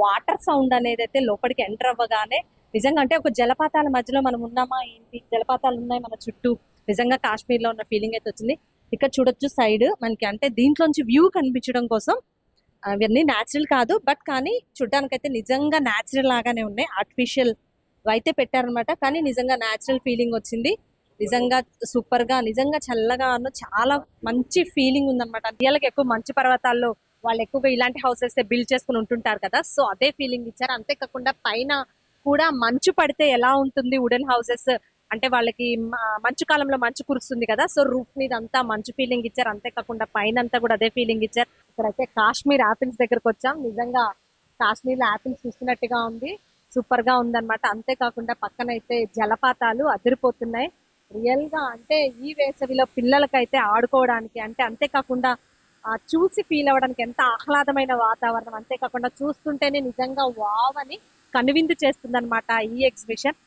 Water sound అనేది అయితే లోపలికి ఎంటర్ అవ్వగానే నిజంగా అంటే ఒక జలపాతాల మధ్యలో మనం ఉన్నామా ఏంటి, జలపాతాలు ఉన్నాయి మన చుట్టూ, నిజంగా కాశ్మీర్ లో ఉన్న ఫీలింగ్ అయితే వచ్చింది. ఇక్కడ చూడొచ్చు సైడ్ మనకి, అంటే దీంట్లోంచి వ్యూ కనిపించడం కోసం అవన్నీ న్యాచురల్ కాదు, బట్ కానీ చూడ్డానికైతే నిజంగా న్యాచురల్ లాగానే ఉన్నాయి. ఆర్టిఫిషియల్ అయితే పెట్టారనమాట, కానీ నిజంగా న్యాచురల్ ఫీలింగ్ వచ్చింది. నిజంగా సూపర్ గా, నిజంగా చల్లగా చాలా మంచి ఫీలింగ్ ఉందన్నమాట. రియల్ గా ఎక్కువ మంచు పర్వతాల్లో వాళ్ళు ఎక్కువగా ఇలాంటి హౌసెస్ బిల్డ్ చేసుకుని ఉంటుంటారు కదా, సో అదే ఫీలింగ్ ఇచ్చారు. అంతేకాకుండా పైన కూడా మంచు పడితే ఎలా ఉంటుంది వుడెన్ హౌసెస్, అంటే వాళ్ళకి మంచు కాలంలో మంచు కురుస్తుంది కదా, సో రూఫ్ మీద అంతా మంచు ఫీలింగ్ ఇచ్చారు. అంతేకాకుండా పైన అంతా కూడా అదే ఫీలింగ్ ఇచ్చారు. ఇక్కడైతే కాశ్మీర్ ఆపిల్స్ దగ్గరకు వచ్చాం. నిజంగా కాశ్మీర్ లో ఆపిల్స్ చూస్తున్నట్టుగా ఉంది, సూపర్ గా ఉందన్నమాట. అంతేకాకుండా పక్కన అయితే జలపాతాలు అదిరిపోతున్నాయి రియల్ గా. అంటే ఈ వేసవిలో పిల్లలకైతే ఆడుకోవడానికి, అంటే అంతేకాకుండా చూసి ఫీల్ అవ్వడానికి ఎంత ఆహ్లాదమైన వాతావరణం, అంతేకాకుండా చూస్తుంటేనే నిజంగా వావ్ అని కనువిందు చేస్తుంది అనమాట ఈ ఎగ్జిబిషన్.